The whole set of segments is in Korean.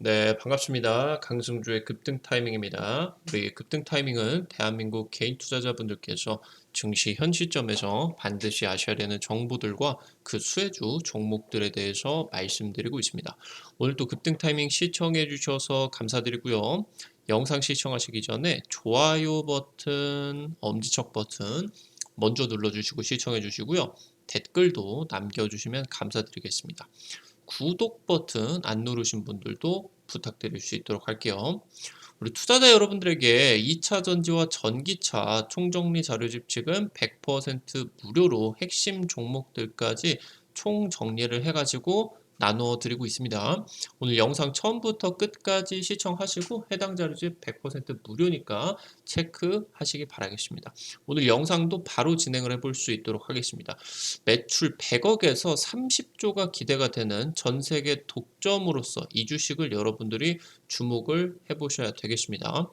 네, 반갑습니다. 강승주의 급등 타이밍입니다. 우리 급등 타이밍은 대한민국 개인 투자자분들께서 증시 현 시점에서 반드시 아셔야 되는 정보들과 그 수혜주 종목들에 대해서 말씀드리고 있습니다. 오늘도 급등 타이밍 시청해 주셔서 감사드리고요. 영상 시청하시기 전에 좋아요 버튼, 엄지척 버튼 먼저 눌러주시고 시청해 주시고요. 댓글도 남겨주시면 감사드리겠습니다. 구독 버튼 안 누르신 분들도 부탁드릴 수 있도록 할게요. 우리 투자자 여러분들에게 2차 전지와 전기차 총정리 자료집 지금 100% 무료로 핵심 종목들까지 총정리를 해가지고 나누어 드리고 있습니다. 오늘 영상 처음부터 끝까지 시청하시고 해당 자료집 100% 무료니까 체크하시기 바라겠습니다. 오늘 영상도 바로 진행을 해볼 수 있도록 하겠습니다. 매출 100억에서 30조가 기대가 되는 전 세계 독점으로서 이 주식을 여러분들이 주목을 해보셔야 되겠습니다.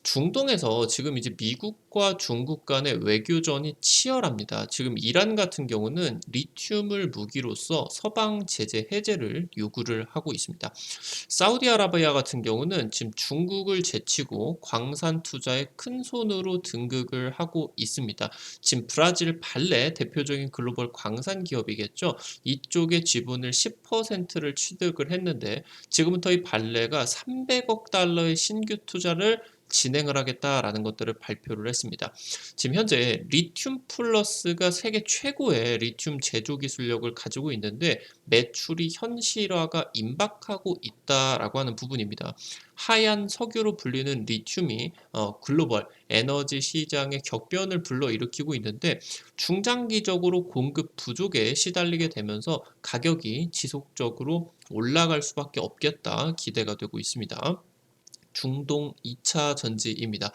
중동에서 지금 이제 미국과 중국 간의 외교전이 치열합니다. 지금 이란 같은 경우는 리튬을 무기로서 서방 제재 해제를 요구를 하고 있습니다. 사우디아라비아 같은 경우는 지금 중국을 제치고 광산 투자에 큰 손으로 등극을 하고 있습니다. 지금 브라질 발레 대표적인 글로벌 광산 기업이겠죠. 이쪽의 지분을 10%를 취득을 했는데 지금부터 이 발레가 300억 달러의 신규 투자를 진행을 하겠다라는 것들을 발표를 했습니다. 지금 현재 리튬 플러스가 세계 최고의 리튬 제조 기술력을 가지고 있는데 매출이 현실화가 임박하고 있다라고 하는 부분입니다. 하얀 석유로 불리는 리튬이 글로벌 에너지 시장의 격변을 불러일으키고 있는데 중장기적으로 공급 부족에 시달리게 되면서 가격이 지속적으로 올라갈 수밖에 없겠다 기대가 되고 있습니다. 중동 2차 전지입니다.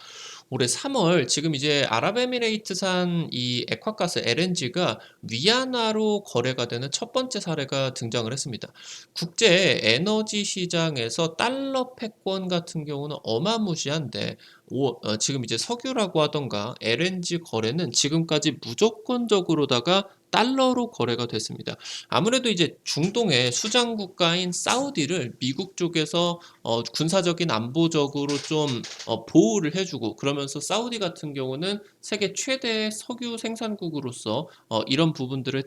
올해 3월 지금 이제 아랍에미레이트산 이 액화가스 LNG가 위안화로 거래가 되는 첫 번째 사례가 등장을 했습니다. 국제 에너지 시장에서 달러 패권 같은 경우는 어마무시한데 지금 이제 석유라고 하던가 LNG 거래는 지금까지 무조건적으로다가 달러로 거래가 됐습니다. 아무래도 이제 중동의 수장 국가인 사우디를 미국 쪽에서 군사적인 안보적으로 좀 보호를 해주고 그러면서 사우디 같은 경우는 세계 최대의 석유 생산국으로서 이런 부분들을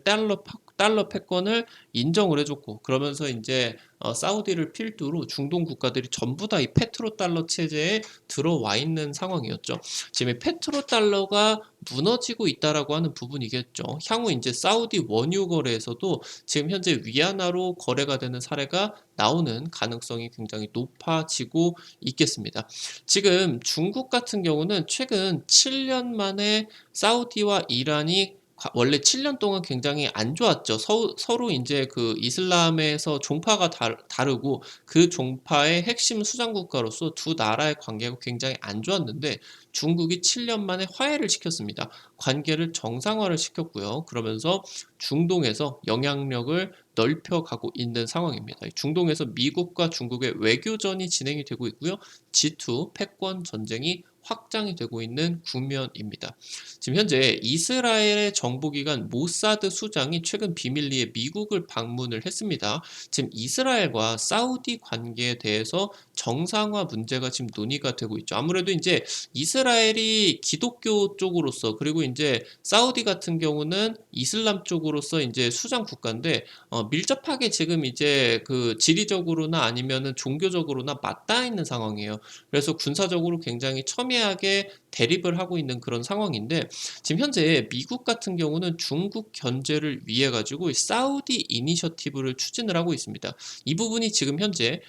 달러 패권을 인정을 해줬고 그러면서 이제 사우디를 필두로 중동 국가들이 전부 다 이 페트로 달러 체제에 들어와 있는 상황이었죠. 지금 이 페트로 달러가 무너지고 있다라고 하는 부분이겠죠. 향후 이제 사우디 원유 거래에서도 지금 현재 위안화로 거래가 되는 사례가 나오는 가능성이 굉장히 높아지고 있겠습니다. 지금 중국 같은 경우는 최근 7년 만에 사우디와 이란이 원래 7년 동안 굉장히 안 좋았죠. 서로 이제 그 이슬람에서 종파가 다르고 그 종파의 핵심 수장 국가로서 두 나라의 관계가 굉장히 안 좋았는데 중국이 7년 만에 화해를 시켰습니다. 관계를 정상화를 시켰고요. 그러면서 중동에서 영향력을 넓혀가고 있는 상황입니다. 중동에서 미국과 중국의 외교전이 진행이 되고 있고요. G2 패권 전쟁이 확장이 되고 있는 국면입니다. 지금 현재 이스라엘의 정보기관 모사드 수장이 최근 비밀리에 미국을 방문을 했습니다. 지금 이스라엘과 사우디 관계에 대해서 정상화 문제가 지금 논의가 되고 있죠. 아무래도 이제 이스라엘이 기독교 쪽으로서 그리고 이제 사우디 같은 경우는 이슬람 쪽으로서 이제 수장 국가인데 밀접하게 지금 이제 그 지리적으로나 아니면은 종교적으로나 맞닿아 있는 상황이에요. 그래서 군사적으로 굉장히 첨예하게 대립을 하고 있는 그런 상황인데 지금 현재 미국 같은 경우는 중국 견제를 위해 가지고 사우디 이니셔티브를 추진을 하고 있습니다. 이 부분이 지금 현재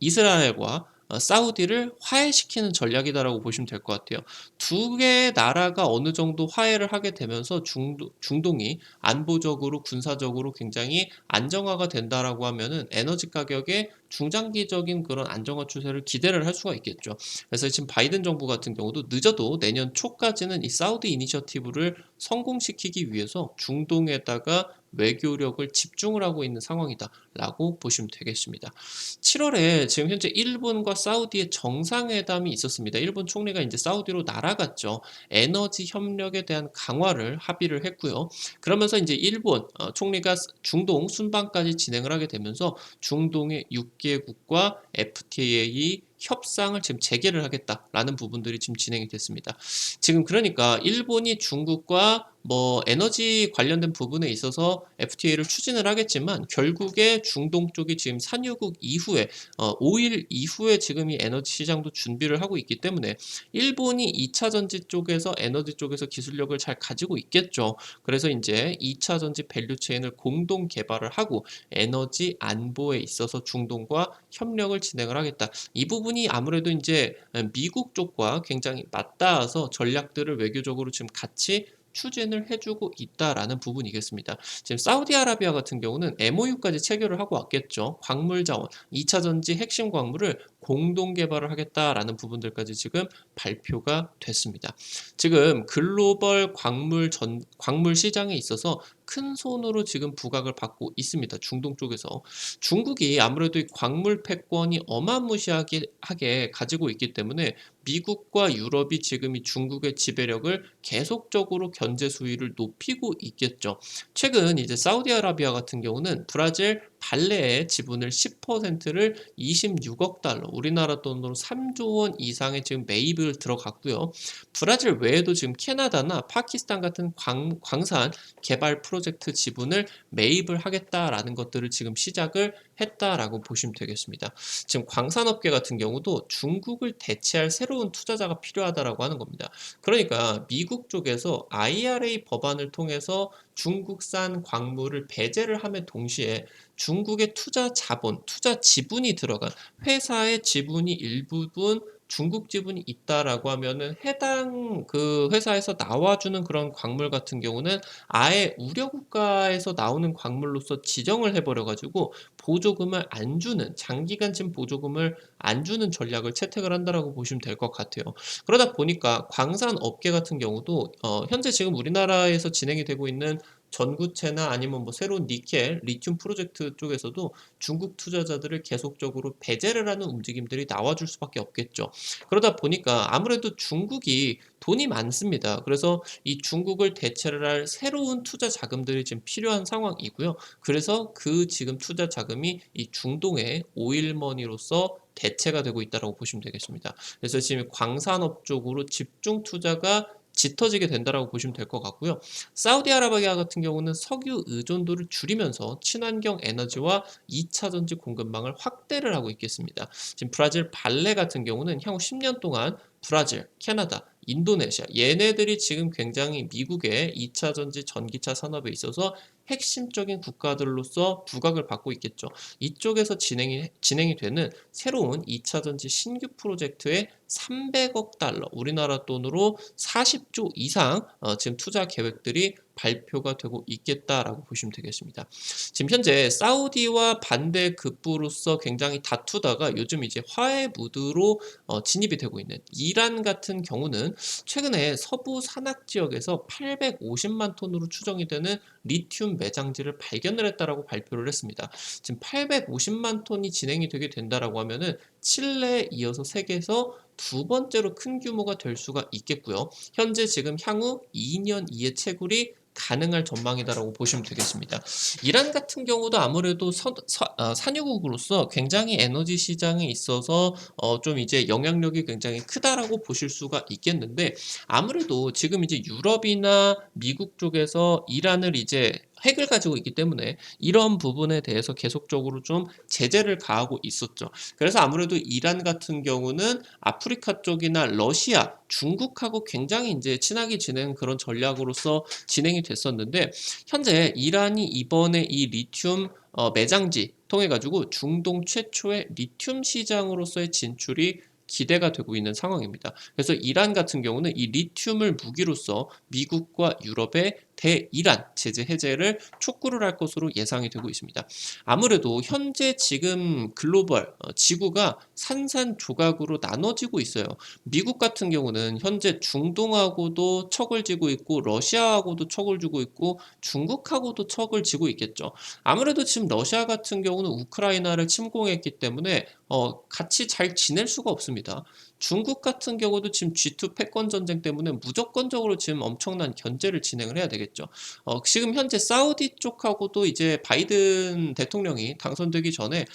이스라엘과 사우디를 화해시키는 전략이다라고 보시면 될 것 같아요. 두 개의 나라가 어느 정도 화해를 하게 되면서 중동이 안보적으로 군사적으로 굉장히 안정화가 된다라고 하면은 에너지 가격에 중장기적인 그런 안정화 추세를 기대를 할 수가 있겠죠. 그래서 지금 바이든 정부 같은 경우도 늦어도 내년 초까지는 이 사우디 이니셔티브를 성공시키기 위해서 중동에다가 외교력을 집중을 하고 있는 상황이다라고 보시면 되겠습니다. 7월에 지금 현재 일본과 사우디의 정상회담이 있었습니다. 일본 총리가 이제 사우디로 날아갔죠. 에너지 협력에 대한 강화를 합의를 했고요. 그러면서 이제 일본 총리가 중동 순방까지 진행을 하게 되면서 중동의 6개국과 FTA 협상을 지금 재개를 하겠다라는 부분들이 지금 진행이 됐습니다. 지금 그러니까 일본이 중국과 뭐 에너지 관련된 부분에 있어서 FTA를 추진을 하겠지만 결국에 중동 쪽이 지금 산유국 이후에 5일 이후에 지금 이 에너지 시장도 준비를 하고 있기 때문에 일본이 2차 전지 쪽에서 에너지 쪽에서 기술력을 잘 가지고 있겠죠. 그래서 이제 2차 전지 밸류 체인을 공동 개발을 하고 에너지 안보에 있어서 중동과 협력을 진행을 하겠다. 이 부분이 아무래도 이제 미국 쪽과 굉장히 맞닿아서 전략들을 외교적으로 지금 같이 추진을 해주고 있다라는 부분이겠습니다. 지금 사우디아라비아 같은 경우는 MOU까지 체결을 하고 왔겠죠. 광물 자원, 2차 전지 핵심 광물을 공동 개발을 하겠다라는 부분들까지 지금 발표가 됐습니다. 지금 글로벌 광물 시장에 있어서 큰 손으로 지금 부각을 받고 있습니다. 중동 쪽에서. 중국이 아무래도 이 광물 패권이 어마무시하게 가지고 있기 때문에 미국과 유럽이 지금 이 중국의 지배력을 계속적으로 견제 수위를 높이고 있겠죠. 최근 이제 사우디아라비아 같은 경우는 브라질 발레의 지분을 10%를 26억 달러, 우리나라 돈으로 3조 원 이상의 지금 매입을 들어갔고요. 브라질 외에도 지금 캐나다나 파키스탄 같은 광산 개발 프로젝트 지분을 매입을 하겠다라는 것들을 지금 시작을 했다라고 보시면 되겠습니다. 지금 광산업계 같은 경우도 중국을 대체할 새로운 투자자가 필요하다라고 하는 겁니다. 그러니까 미국 쪽에서 IRA 법안을 통해서 중국산 광물을 배제를 함에 동시에 중국의 투자 자본, 투자 지분이 들어간 회사의 지분이 일부분 중국 지분이 있다라고 하면은 해당 그 회사에서 나와주는 그런 광물 같은 경우는 아예 우려 국가에서 나오는 광물로서 지정을 해버려가지고 보조금을 안 주는, 장기간 지금 보조금을 안 주는 전략을 채택을 한다라고 보시면 될 것 같아요. 그러다 보니까 광산 업계 같은 경우도 현재 지금 우리나라에서 진행이 되고 있는 전구체나 아니면 뭐 새로운 니켈, 리튬 프로젝트 쪽에서도 중국 투자자들을 계속적으로 배제를 하는 움직임들이 나와줄 수밖에 없겠죠. 그러다 보니까 아무래도 중국이 돈이 많습니다. 그래서 이 중국을 대체를 할 새로운 투자 자금들이 지금 필요한 상황이고요. 그래서 그 지금 투자 자금이 이 중동의 오일머니로서 대체가 되고 있다고 보시면 되겠습니다. 그래서 지금 광산업 쪽으로 집중 투자가 짙어지게 된다라고 보시면 될 것 같고요. 사우디아라비아 같은 경우는 석유 의존도를 줄이면서 친환경 에너지와 2차 전지 공급망을 확대를 하고 있겠습니다. 지금 브라질 발레 같은 경우는 향후 10년 동안 브라질, 캐나다, 인도네시아 얘네들이 지금 굉장히 미국의 2차 전지 전기차 산업에 있어서 핵심적인 국가들로서 부각을 받고 있겠죠. 이쪽에서 진행이 되는 새로운 2차 전지 신규 프로젝트에 300억 달러, 우리나라 돈으로 40조 이상 지금 투자 계획들이 발표가 되고 있겠다라고 보시면 되겠습니다. 지금 현재 사우디와 반대급부로서 굉장히 다투다가 요즘 이제 화해 무드로 진입이 되고 있는 이란 같은 경우는 최근에 서부 산악 지역에서 850만 톤으로 추정이 되는 리튬 매장지를 발견을 했다라고 발표를 했습니다. 지금 850만 톤이 진행이 되게 된다라고 하면은 칠레에 이어서 세계에서 두 번째로 큰 규모가 될 수가 있겠고요. 현재 지금 향후 2년 이의 채굴이 가능할 전망이다라고 보시면 되겠습니다. 이란 같은 경우도 아무래도 산유국으로서 굉장히 에너지 시장에 있어서 좀 이제 영향력이 굉장히 크다라고 보실 수가 있겠는데 아무래도 지금 이제 유럽이나 미국 쪽에서 이란을 이제 핵을 가지고 있기 때문에 이런 부분에 대해서 계속적으로 좀 제재를 가하고 있었죠. 그래서 아무래도 이란 같은 경우는 아프리카 쪽이나 러시아, 중국하고 굉장히 이제 친하게 지내는 그런 전략으로서 진행이 됐었는데 현재 이란이 이번에 이 리튬 매장지 통해 가지고 중동 최초의 리튬 시장으로서의 진출이 기대가 되고 있는 상황입니다. 그래서 이란 같은 경우는 이 리튬을 무기로서 미국과 유럽에 대이란 제재 해제를 촉구를 할 것으로 예상이 되고 있습니다. 아무래도 현재 지금 글로벌 지구가 산산조각으로 나눠지고 있어요. 미국 같은 경우는 현재 중동하고도 척을 지고 있고 러시아하고도 척을 지고 있고 중국하고도 척을 지고 있겠죠. 아무래도 지금 러시아 같은 경우는 우크라이나를 침공했기 때문에 같이 잘 지낼 수가 없습니다. 중국 같은 경우도 지금 G2 패권 전쟁 때문에 무조건적으로 지금 엄청난 견제를 진행을 해야 되겠죠. 지금 현재 사우디 쪽하고도 이제 바이든 대통령이 당선되기 전에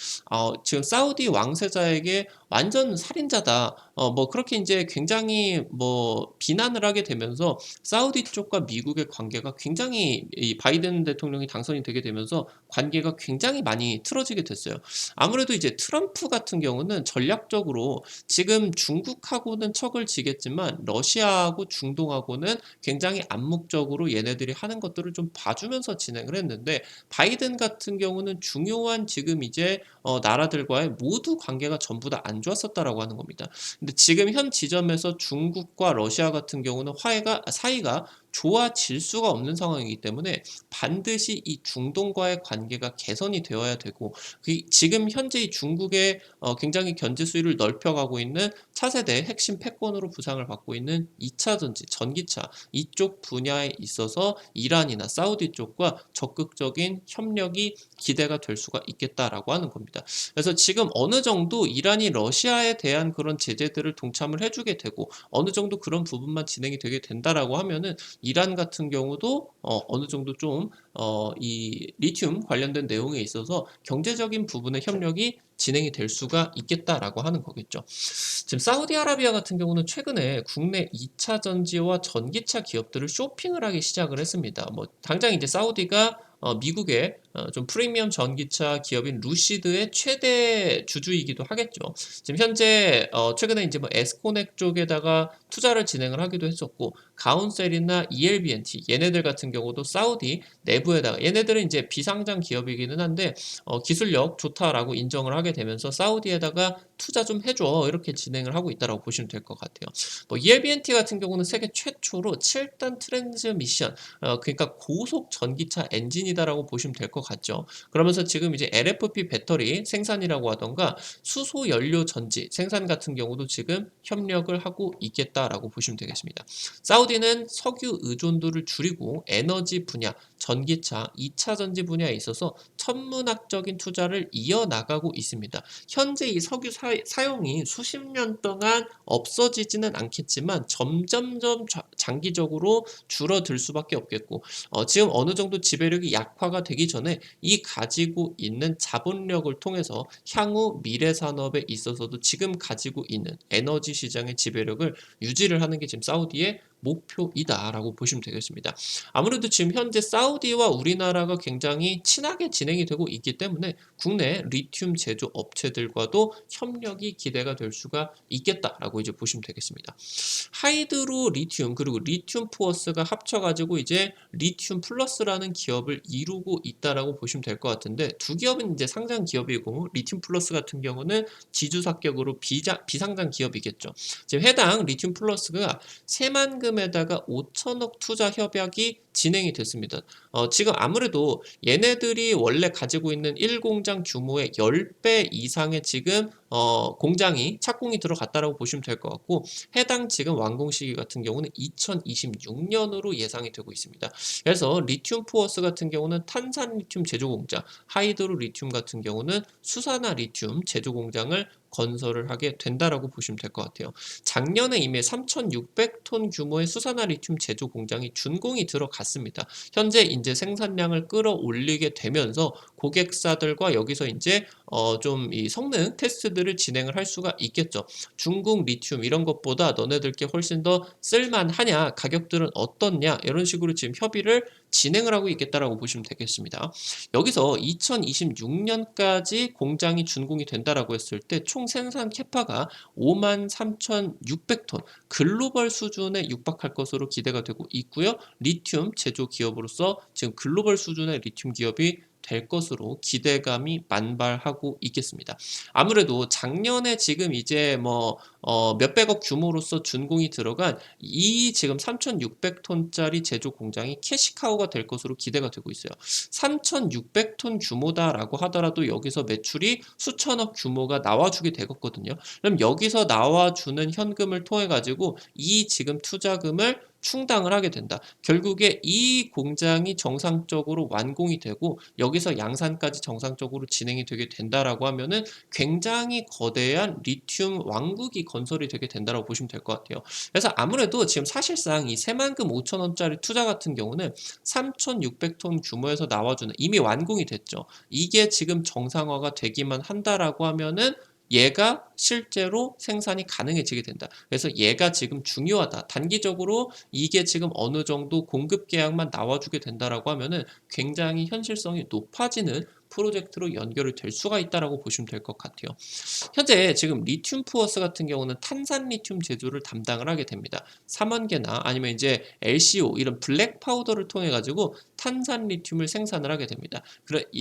지금 사우디 왕세자에게 완전 살인자다. 뭐 그렇게 이제 굉장히 뭐 비난을 하게 되면서 사우디 쪽과 미국의 관계가 굉장히 이 바이든 대통령이 당선이 되게 되면서 관계가 굉장히 많이 틀어지게 됐어요. 아무래도 이제 트럼프 같은 경우는 전략적으로 지금 중국하고는 척을 지겠지만 러시아하고 중동하고는 굉장히 암묵적으로 얘네들이 하는 것들을 좀 봐주면서 진행을 했는데 바이든 같은 경우는 중요한 지금 이제 나라들과의 모두 관계가 전부 다 안 좋았었다라고 하는 겁니다. 근데 지금 현 지점에서 중국과 러시아 같은 경우는 사이가 좋아질 수가 없는 상황이기 때문에 반드시 이 중동과의 관계가 개선이 되어야 되고 지금 현재 이 중국의 굉장히 견제 수위를 넓혀가고 있는 차세대 핵심 패권으로 부상을 받고 있는 2차 전지, 전기차 이쪽 분야에 있어서 이란이나 사우디 쪽과 적극적인 협력이 기대가 될 수가 있겠다라고 하는 겁니다. 그래서 지금 어느 정도 이란이 러시아에 대한 그런 제재들을 동참을 해주게 되고 어느 정도 그런 부분만 진행이 되게 된다라고 하면은 이란 같은 경우도 어느 정도 좀 이 리튬 관련된 내용에 있어서 경제적인 부분의 협력이 진행이 될 수가 있겠다라고 하는 거겠죠. 지금 사우디아라비아 같은 경우는 최근에 국내 2차 전지와 전기차 기업들을 쇼핑을 하기 시작을 했습니다. 뭐 당장 이제 사우디가 미국의 좀 프리미엄 전기차 기업인 루시드의 최대 주주이기도 하겠죠. 지금 현재 최근에 이제 뭐 에스코넥 쪽에다가 투자를 진행을 하기도 했었고 가운셀이나 ELBNT 얘네들 같은 경우도 사우디 내부에다가 얘네들은 이제 비상장 기업이기는 한데 기술력 좋다라고 인정을 하게 되면서 사우디에다가 투자 좀 해줘 이렇게 진행을 하고 있다라고 보시면 될 것 같아요. 뭐 ELBNT 같은 경우는 세계 최초로 7단 트랜스미션 그러니까 고속 전기차 엔진이다라고 보시면 될 것 같죠. 그러면서 지금 이제 LFP 배터리 생산이라고 하던가 수소 연료 전지 생산 같은 경우도 지금 협력을 하고 있겠다라고 보시면 되겠습니다. 사우디는 석유 의존도를 줄이고 에너지 분야, 전기차, 2차 전지 분야에 있어서 천문학적인 투자를 이어나가고 있습니다. 현재 이 석유 사용이 수십 년 동안 없어지지는 않겠지만 점점점 장기적으로 줄어들 수밖에 없겠고 지금 어느 정도 지배력이 약화가 되기 전에 이 가지고 있는 자본력을 통해서 향후 미래 산업에 있어서도 지금 가지고 있는 에너지 시장의 지배력을 유지를 하는 게 지금 사우디의 목표이다라고 보시면 되겠습니다. 아무래도 지금 현재 사우디와 우리나라가 굉장히 친하게 진행이 되고 있기 때문에 국내 리튬 제조 업체들과도 협력이 기대가 될 수가 있겠다라고 이제 보시면 되겠습니다. 하이드로 리튬 그리고 리튬 포어스가 합쳐가지고 이제 리튬 플러스라는 기업을 이루고 있다라고 보시면 될 것 같은데 두 기업은 이제 상장 기업이고 리튬 플러스 같은 경우는 지주사격으로 비상장 기업이겠죠. 지금 해당 리튬 플러스가 새만금에다가 5천억 투자 협약이 진행이 됐습니다. 지금 아무래도 얘네들이 원래 가지고 있는 1공장 규모의 10배 이상의 지금 공장이 착공이 들어갔다라고 보시면 될 것 같고 해당 지금 완공 시기 같은 경우는 2026년으로 예상이 되고 있습니다. 그래서 리튬 포어스 같은 경우는 탄산 리튬 제조 공장, 하이드로 리튬 같은 경우는 수산화 리튬 제조 공장을 건설을 하게 된다라고 보시면 될 것 같아요. 작년에 이미 3,600톤 규모의 수산화 리튬 제조 공장이 준공이 들어갔습니다. 현재 이제 생산량을 끌어올리게 되면서 고객사들과 여기서 이제 좀 이 성능 테스트들을 진행을 할 수가 있겠죠. 중국 리튬 이런 것보다 너네들께 훨씬 더 쓸만하냐, 가격들은 어떻냐 이런 식으로 지금 협의를 진행을 하고 있겠다라고 보시면 되겠습니다. 여기서 2026년까지 공장이 준공이 된다라고 했을 때 총 생산 캐파가 53,600톤 글로벌 수준에 육박할 것으로 기대가 되고 있고요. 리튬 제조 기업으로서 지금 글로벌 수준의 리튬 기업이 될 것으로 기대감이 만발하고 있겠습니다. 아무래도 작년에 지금 이제 몇백억 규모로서 준공이 들어간 이 지금 3,600톤짜리 제조 공장이 캐시카우가 될 것으로 기대가 되고 있어요. 3,600톤 규모다라고 하더라도 여기서 매출이 수천억 규모가 나와주게 되거든요. 그럼 여기서 나와주는 현금을 통해 가지고 이 지금 투자금을 충당을 하게 된다. 결국에 이 공장이 정상적으로 완공이 되고 여기서 양산까지 정상적으로 진행이 되게 된다라고 하면은 굉장히 거대한 리튬 왕국이 건설이 되게 된다라고 보시면 될 것 같아요. 그래서 아무래도 지금 사실상 이 새만금 5천원짜리 투자 같은 경우는 3,600톤 규모에서 나와주는 이미 완공이 됐죠. 이게 지금 정상화가 되기만 한다라고 하면은 얘가 실제로 생산이 가능해지게 된다. 그래서 얘가 지금 중요하다. 단기적으로 이게 지금 어느 정도 공급 계약만 나와주게 된다라고 하면은 굉장히 현실성이 높아지는 프로젝트로 연결이 될 수가 있다라고 보시면 될 것 같아요. 현재 지금 리튬 푸어스 같은 경우는 탄산 리튬 제조를 담당을 하게 됩니다. 삼원계나 아니면 이제 LCO 이런 블랙 파우더를 통해 가지고 탄산 리튬을 생산을 하게 됩니다.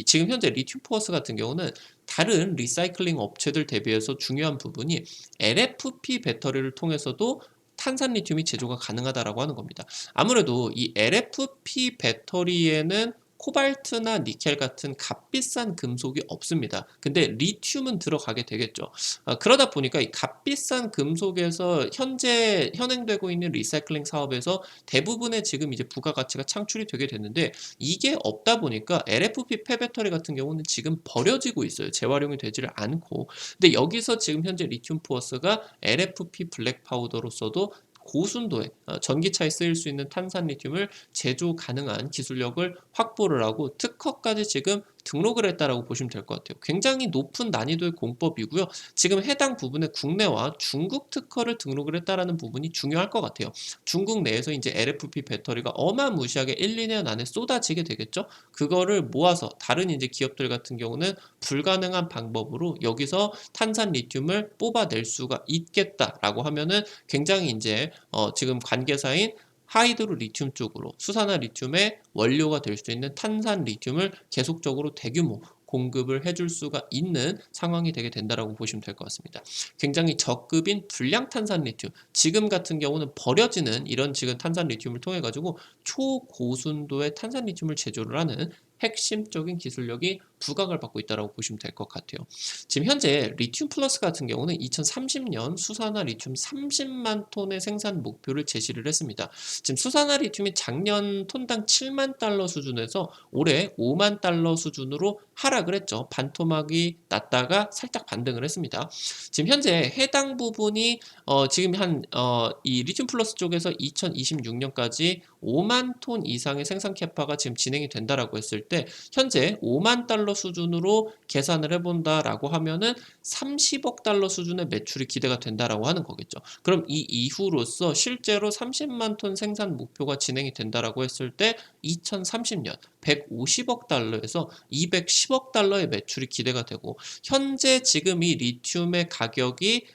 지금 현재 리튬 푸어스 같은 경우는 다른 리사이클링 업체들 대비해서 중요한 부분이 LFP 배터리를 통해서도 탄산 리튬이 제조가 가능하다라고 하는 겁니다. 아무래도 이 LFP 배터리에는 코발트나 니켈 같은 값비싼 금속이 없습니다. 근데 리튬은 들어가게 되겠죠. 그러다 보니까 이 값비싼 금속에서 현재 현행되고 있는 리사이클링 사업에서 대부분의 지금 이제 부가가치가 창출이 되게 됐는데 이게 없다 보니까 LFP 폐배터리 같은 경우는 지금 버려지고 있어요. 재활용이 되지를 않고. 근데 여기서 지금 현재 리튬 푸어스가 LFP 블랙 파우더로서도 고순도의 전기차에 쓰일 수 있는 탄산 리튬을 제조 가능한 기술력을 확보를 하고 특허까지 지금 등록을 했다라고 보시면 될 것 같아요. 굉장히 높은 난이도의 공법이고요. 지금 해당 부분에 국내와 중국 특허를 등록을 했다라는 부분이 중요할 것 같아요. 중국 내에서 이제 LFP 배터리가 어마무시하게 1, 2년 안에 쏟아지게 되겠죠. 그거를 모아서 다른 이제 기업들 같은 경우는 불가능한 방법으로 여기서 탄산 리튬을 뽑아낼 수가 있겠다라고 하면은 굉장히 이제 지금 관계사인 하이드로 리튬 쪽으로 수산화 리튬의 원료가 될 수 있는 탄산 리튬을 계속적으로 대규모 공급을 해줄 수가 있는 상황이 되게 된다라고 보시면 될 것 같습니다. 굉장히 저급인 불량 탄산 리튬, 지금 같은 경우는 버려지는 이런 지금 탄산 리튬을 통해 가지고 초고순도의 탄산 리튬을 제조를 하는 핵심적인 기술력이 부각을 받고 있다고 보시면 될 것 같아요. 지금 현재 리튬 플러스 같은 경우는 2030년 수산화 리튬 30만 톤의 생산 목표를 제시를 했습니다. 지금 수산화 리튬이 작년 톤당 7만 달러 수준에서 올해 5만 달러 수준으로 하락을 했죠. 반토막이 났다가 살짝 반등을 했습니다. 지금 현재 해당 부분이 지금 이 리튬 플러스 쪽에서 2026년까지 5만 톤 이상의 생산 캐파가 지금 진행이 된다라고 했을 때 현재 5만 달러 수준으로 계산을 해본다라고 하면은 30억 달러 수준의 매출이 기대가 된다라고 하는 거겠죠. 그럼 이 이후로서 실제로 30만 톤 생산 목표가 진행이 된다라고 했을 때 2030년 150억 달러에서 210억 달러의 매출이 기대가 되고 현재 지금 이 리튬의 가격이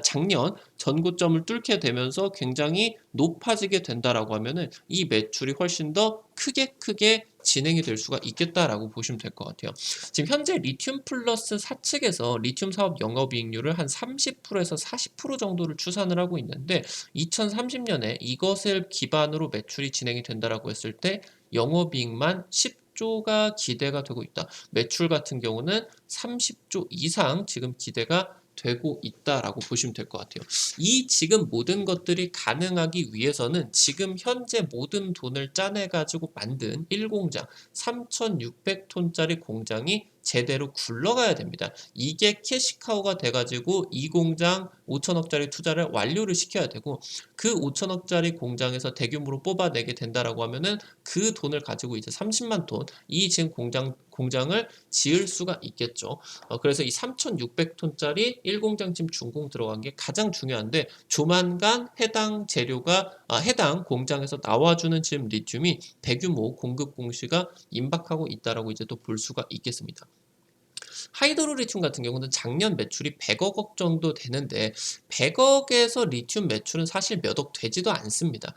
작년 전고점을 뚫게 되면서 굉장히 높아지게 된다라고 하면은 이 매출이 훨씬 더 크게 진행이 될 수가 있겠다라고 보시면 될 것 같아요. 지금 현재 리튬 플러스 사측에서 리튬 사업 영업이익률을 한 30%에서 40% 정도를 추산을 하고 있는데 2030년에 이것을 기반으로 매출이 진행이 된다라고 했을 때 영업이익만 10조가 기대가 되고 있다. 매출 같은 경우는 30조 이상 지금 기대가 되고 있다라고 보시면 될 것 같아요. 이 지금 모든 것들이 가능하기 위해서는 지금 현재 모든 돈을 짜내 가지고 만든 1공장 3,600톤짜리 공장이 제대로 굴러가야 됩니다. 이게 캐시카우가 돼가지고 이 공장 5천억짜리 투자를 완료를 시켜야 되고 그 5천억짜리 공장에서 대규모로 뽑아내게 된다라고 하면은 그 돈을 가지고 이제 30만 톤 이 지금 공장을 지을 수가 있겠죠. 그래서 이 3,600톤짜리 1공장 지금 준공 들어간 게 가장 중요한데 조만간 해당 공장에서 나와주는 지금 리튬이 대규모 공급 공시가 임박하고 있다라고 이제 또 볼 수가 있겠습니다. 하이드로 리튬 같은 경우는 작년 매출이 100억 원 정도 되는데 100억에서 리튬 매출은 사실 몇 억 되지도 않습니다.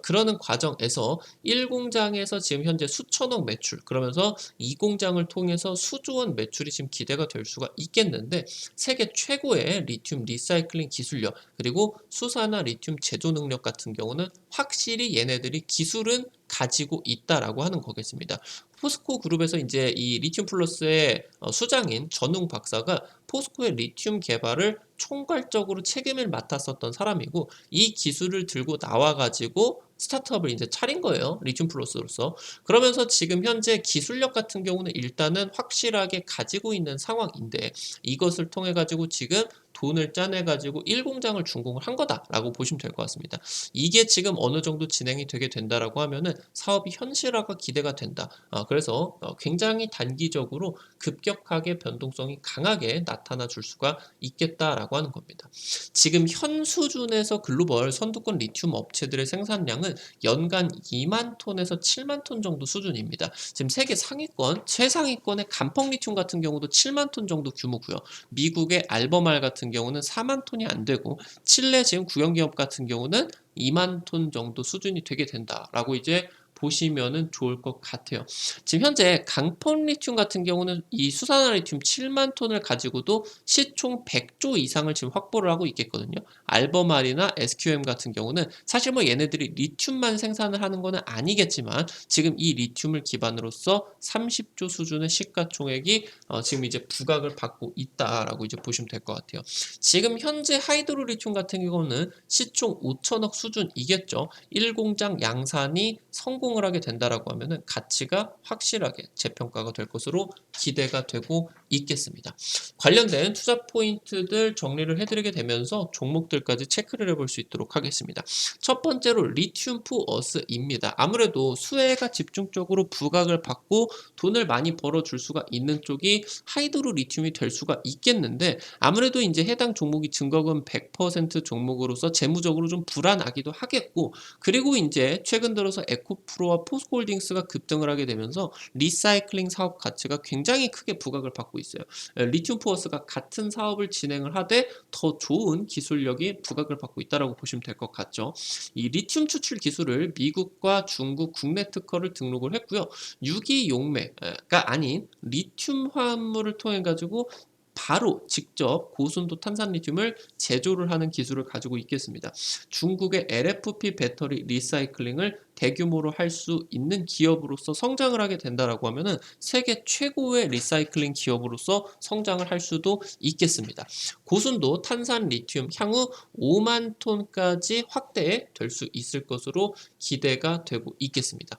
그러는 과정에서 1공장에서 지금 현재 수천억 매출, 그러면서 2공장을 통해서 수조 원 매출이 지금 기대가 될 수가 있겠는데, 세계 최고의 리튬 리사이클링 기술력 그리고 수산화 리튬 제조 능력 같은 경우는 확실히 얘네들이 기술은 가지고 있다라고 하는 거겠습니다. 포스코 그룹에서 이제 이 리튬 플러스의 수장인 전웅 박사가 포스코의 리튬 개발을 총괄적으로 책임을 맡았었던 사람이고, 이 기술을 들고 나와가지고 스타트업을 이제 차린 거예요. 리튬 플러스로서. 그러면서 지금 현재 기술력 같은 경우는 일단은 확실하게 가지고 있는 상황인데, 이것을 통해 가지고 지금 돈을 짜내 가지고 1공장을 준공을 한 거다라고 보시면 될 것 같습니다. 이게 지금 어느 정도 진행이 되게 된다라고 하면은 사업이 현실화가 기대가 된다. 그래서 굉장히 단기적으로 급격하게 변동성이 강하게 나타나 줄 수가 있겠다라고 하는 겁니다. 지금 현 수준에서 글로벌 선두권 리튬 업체들의 생산량은 연간 2만 톤에서 7만 톤 정도 수준입니다. 지금 세계 상위권, 최상위권의 간펑 리튬 같은 경우도 7만 톤 정도 규모고요. 미국의 알버말 같은 경우는 4만 톤이 안 되고, 칠레 지금 국영기업 같은 경우는 2만 톤 정도 수준이 되게 된다라고 이제 보시면은 좋을 것 같아요. 지금 현재 강펀 리튬 같은 경우는 이 수산화 리튬 7만 톤을 가지고도 시총 100조 이상을 지금 확보를 하고 있겠거든요. 알버말이나 SQM 같은 경우는 사실 뭐 얘네들이 리튬만 생산을 하는 거는 아니겠지만, 지금 이 리튬을 기반으로서 30조 수준의 시가총액이 지금 이제 부각을 받고 있다라고 이제 보시면 될 것 같아요. 지금 현재 하이드로 리튬 같은 경우는 시총 5천억 수준이겠죠. 1공장 양산이 성공을 하게 된다라고 하면은 가치가 확실하게 재평가가 될 것으로 기대가 되고 있겠습니다. 관련된 투자 포인트들 정리를 해드리게 되면서 종목들까지 체크를 해볼 수 있도록 하겠습니다. 첫 번째로 리튬 푸어스입니다. 아무래도 수혜가 집중적으로 부각을 받고 돈을 많이 벌어줄 수가 있는 쪽이 하이드로 리튬이 될 수가 있겠는데, 아무래도 이제 해당 종목이 증거금 100% 종목으로서 재무적으로 좀 불안하기도 하겠고, 그리고 이제 최근 들어서 에코프로와 포스코홀딩스가 급등을 하게 되면서 리사이클링 사업 가치가 굉장히 크게 부각을 받고 있어요. 리튬 포어스가 같은 사업을 진행을 하되 더 좋은 기술력이 부각을 받고 있다고 보시면 될 것 같죠. 이 리튬 추출 기술을 미국과 중국 국내 특허를 등록을 했고요. 유기용매가 아닌 리튬 화합물을 통해 가지고 바로 직접 고순도 탄산 리튬을 제조를 하는 기술을 가지고 있겠습니다. 중국의 LFP 배터리 리사이클링을 대규모로 할 수 있는 기업으로서 성장을 하게 된다라고 하면은 세계 최고의 리사이클링 기업으로서 성장을 할 수도 있겠습니다. 고순도 탄산 리튬 향후 5만 톤까지 확대될 수 있을 것으로 기대가 되고 있겠습니다.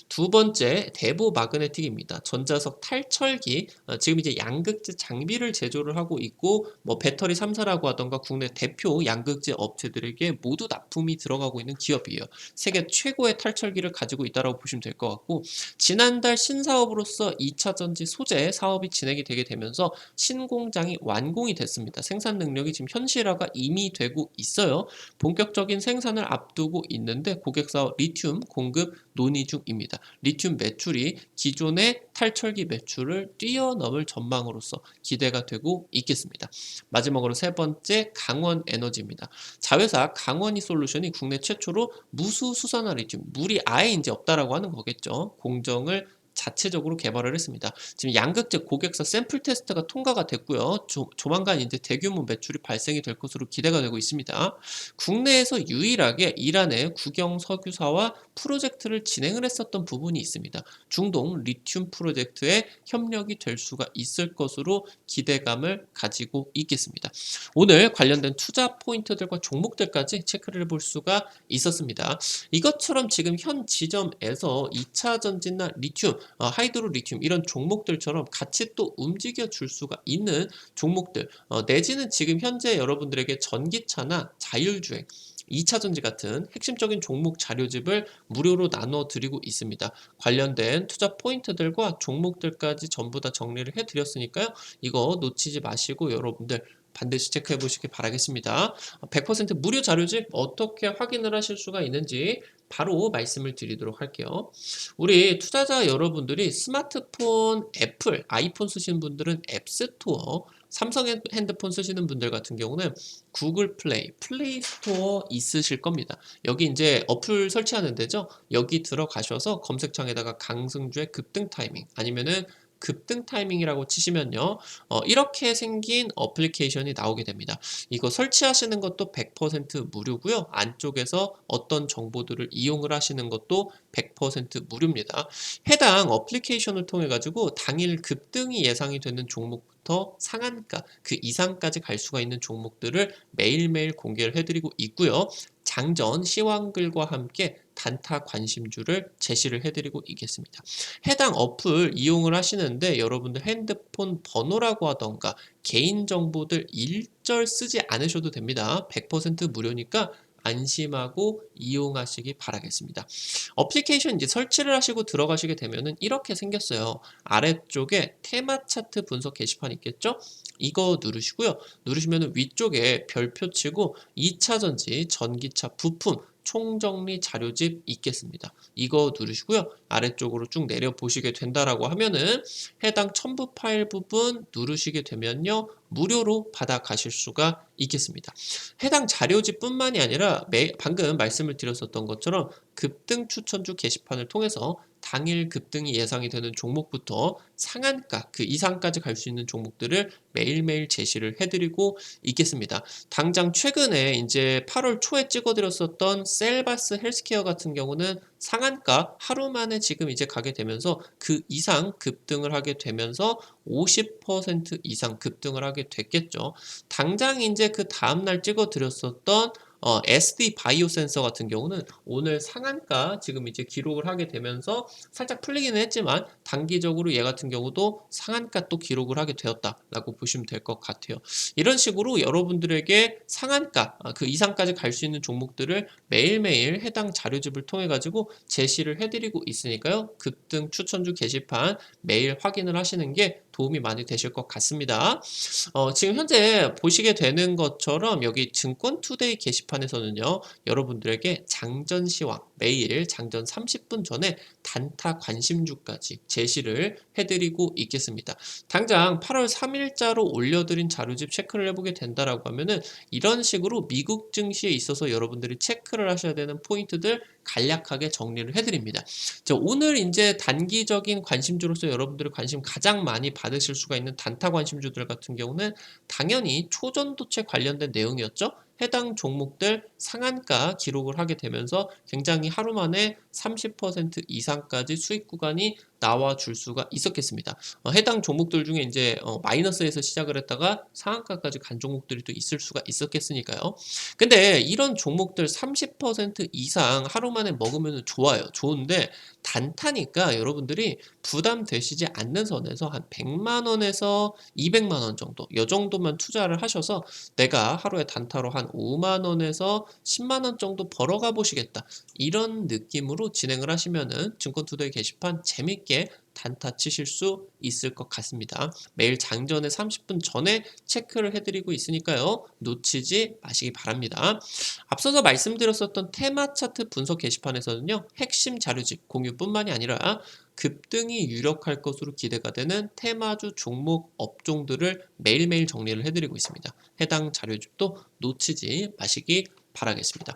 두 번째, 대보 마그네틱입니다. 전자석 탈철기, 지금 이제 양극재 장비를 제조를 하고 있고, 뭐 배터리 3사라고 하던가 국내 대표 양극재 업체들에게 모두 납품이 들어가고 있는 기업이에요. 세계 최고의 탈철기를 가지고 있다고 보시면 될 것 같고, 지난달 신사업으로서 2차 전지 소재 사업이 진행이 되게 되면서 신공장이 완공이 됐습니다. 생산 능력이 지금 현실화가 이미 되고 있어요. 본격적인 생산을 앞두고 있는데 고객사와 리튬 공급 논의 중입니다. 리튬 매출이 기존의 탈철기 매출을 뛰어넘을 전망으로서 기대가 되고 있겠습니다. 마지막으로 세 번째, 강원 에너지입니다. 자회사 강원이 솔루션이 국내 최초로 무수 수산화 리튬, 물이 아예 이제 없다라고 하는 거겠죠. 공정을 자체적으로 개발을 했습니다. 지금 양극재 고객사 샘플 테스트가 통과가 됐고요. 조만간 이제 대규모 매출이 발생이 될 것으로 기대가 되고 있습니다. 국내에서 유일하게 이란의 국영 석유사와 프로젝트를 진행을 했었던 부분이 있습니다. 중동 리튬 프로젝트에 협력이 될 수가 있을 것으로 기대감을 가지고 있겠습니다. 오늘 관련된 투자 포인트들과 종목들까지 체크를 해볼 수가 있었습니다. 이것처럼 지금 현 지점에서 2차 전지나 리튬, 하이드로 리튬 이런 종목들처럼 같이 또 움직여 줄 수가 있는 종목들, 내지는 지금 현재 여러분들에게 전기차나 자율주행, 2차 전지 같은 핵심적인 종목 자료집을 무료로 나눠 드리고 있습니다. 관련된 투자 포인트들과 종목들까지 전부 다 정리를 해 드렸으니까요. 이거 놓치지 마시고 여러분들 반드시 체크해 보시기 바라겠습니다. 100% 무료 자료집 어떻게 확인을 하실 수가 있는지 바로 말씀을 드리도록 할게요. 우리 투자자 여러분들이 스마트폰, 애플, 아이폰 쓰시는 분들은 앱스토어, 삼성 핸드폰 쓰시는 분들 같은 경우는 구글 플레이, 플레이 스토어 있으실 겁니다. 여기 이제 어플 설치하는 데죠. 여기 들어가셔서 검색창에다가 강승주의 급등 타이밍 아니면은 급등 타이밍이라고 치시면요. 이렇게 생긴 어플리케이션이 나오게 됩니다. 이거 설치하시는 것도 100% 무료고요. 안쪽에서 어떤 정보들을 이용을 하시는 것도 100% 무료입니다. 해당 어플리케이션을 통해 가지고 당일 급등이 예상이 되는 종목부터 상한가 그 이상까지 갈 수가 있는 종목들을 매일매일 공개를 해드리고 있고요. 장전 시황글과 함께 단타 관심주를 제시를 해드리고 있겠습니다. 해당 어플 이용을 하시는데 여러분들 핸드폰 번호라고 하던가 개인정보들 일절 쓰지 않으셔도 됩니다. 100% 무료니까 안심하고 이용하시기 바라겠습니다. 어플리케이션 이제 설치를 하시고 들어가시게 되면은 이렇게 생겼어요. 아래쪽에 테마 차트 분석 게시판 있겠죠? 이거 누르시고요. 누르시면 위쪽에 별표 치고 2차전지, 전기차, 부품, 총정리 자료집 있겠습니다. 이거 누르시고요. 아래쪽으로 쭉 내려 보시게 된다라고 하면은 해당 첨부 파일 부분 누르시게 되면요. 무료로 받아가실 수가 있겠습니다. 해당 자료집뿐만이 아니라 방금 말씀을 드렸었던 것처럼 급등 추천주 게시판을 통해서 당일 급등이 예상이 되는 종목부터 상한가 그 이상까지 갈 수 있는 종목들을 매일매일 제시를 해드리고 있겠습니다. 당장 최근에 이제 8월 초에 찍어드렸었던 셀바스 헬스케어 같은 경우는 상한가 하루 만에 지금 이제 가게 되면서 그 이상 급등을 하게 되면서 50% 이상 급등을 하게 됐겠죠. 당장 이제 그 다음날 찍어드렸었던 SD 바이오 센서 같은 경우는 오늘 상한가 지금 이제 기록을 하게 되면서 살짝 풀리기는 했지만 단기적으로 얘 같은 경우도 상한가 또 기록을 하게 되었다라고 보시면 될 것 같아요. 이런 식으로 여러분들에게 상한가 그 이상까지 갈 수 있는 종목들을 매일매일 해당 자료집을 통해 가지고 제시를 해드리고 있으니까요. 급등 추천주 게시판 매일 확인을 하시는 게 도움이 많이 되실 것 같습니다. 지금 현재 보시게 되는 것처럼 여기 증권투데이 게시판에서는요, 여러분들에게 장전 시황, 매일 장전 30분 전에 단타 관심주까지 제시를 해드리고 있겠습니다. 당장 8월 3일자로 올려드린 자료집 체크를 해보게 된다라고 하면은 이런 식으로 미국 증시에 있어서 여러분들이 체크를 하셔야 되는 포인트들 간략하게 정리를 해드립니다. 자, 오늘 이제 단기적인 관심주로서 여러분들이 관심 가장 많이 받으실 수가 있는 단타 관심주들 같은 경우는 당연히 초전도체 관련된 내용이었죠. 해당 종목들 상한가 기록을 하게 되면서 굉장히 하루 만에 30% 이상까지 수익 구간이 나와줄 수가 있었겠습니다. 해당 종목들 중에 이제 마이너스에서 시작을 했다가 상한가까지 간 종목들이 또 있을 수가 있었겠으니까요. 근데 이런 종목들 30% 이상 하루 만에 먹으면 좋아요. 좋은데 단타니까 여러분들이 부담되시지 않는 선에서 한 100만 원에서 200만 원 정도 이 정도만 투자를 하셔서 내가 하루에 단타로 한 5만 원에서 10만 원 정도 벌어가 보시겠다. 이런 느낌으로 진행을 하시면은 증권투데이 게시판 재밌게 단타 치실 수 있을 것 같습니다. 매일 장전에 30분 전에 체크를 해드리고 있으니까요. 놓치지 마시기 바랍니다. 앞서서 말씀드렸었던 테마 차트 분석 게시판에서는요. 핵심 자료집 공유뿐만이 아니라 급등이 유력할 것으로 기대가 되는 테마주 종목 업종들을 매일매일 정리를 해드리고 있습니다. 해당 자료집도 놓치지 마시기 바라겠습니다.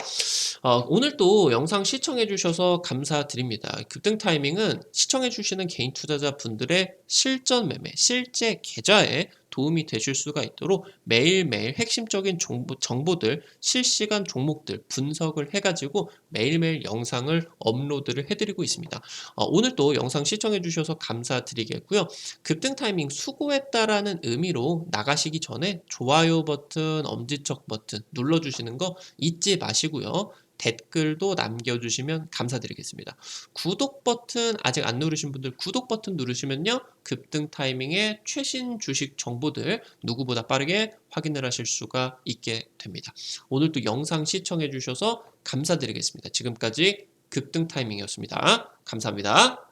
오늘 또 영상 시청해 주셔서 감사드립니다. 급등 타이밍은 시청해 주시는 개인 투자자 분들의 실전 매매, 실제 계좌에 도움이 되실 수가 있도록 매일매일 핵심적인 정보들, 실시간 종목들 분석을 해가지고 매일매일 영상을 업로드를 해드리고 있습니다. 오늘 또 영상 시청해 주셔서 감사드리겠고요. 급등 타이밍 수고했다라는 의미로 나가시기 전에 좋아요 버튼, 엄지척 버튼 눌러주시는 거 잊지 마시고요. 댓글도 남겨주시면 감사드리겠습니다. 구독 버튼 아직 안 누르신 분들 구독 버튼 누르시면요. 급등 타이밍의 최신 주식 정보들 누구보다 빠르게 확인을 하실 수가 있게 됩니다. 오늘도 영상 시청해 주셔서 감사드리겠습니다. 지금까지 급등 타이밍이었습니다. 감사합니다.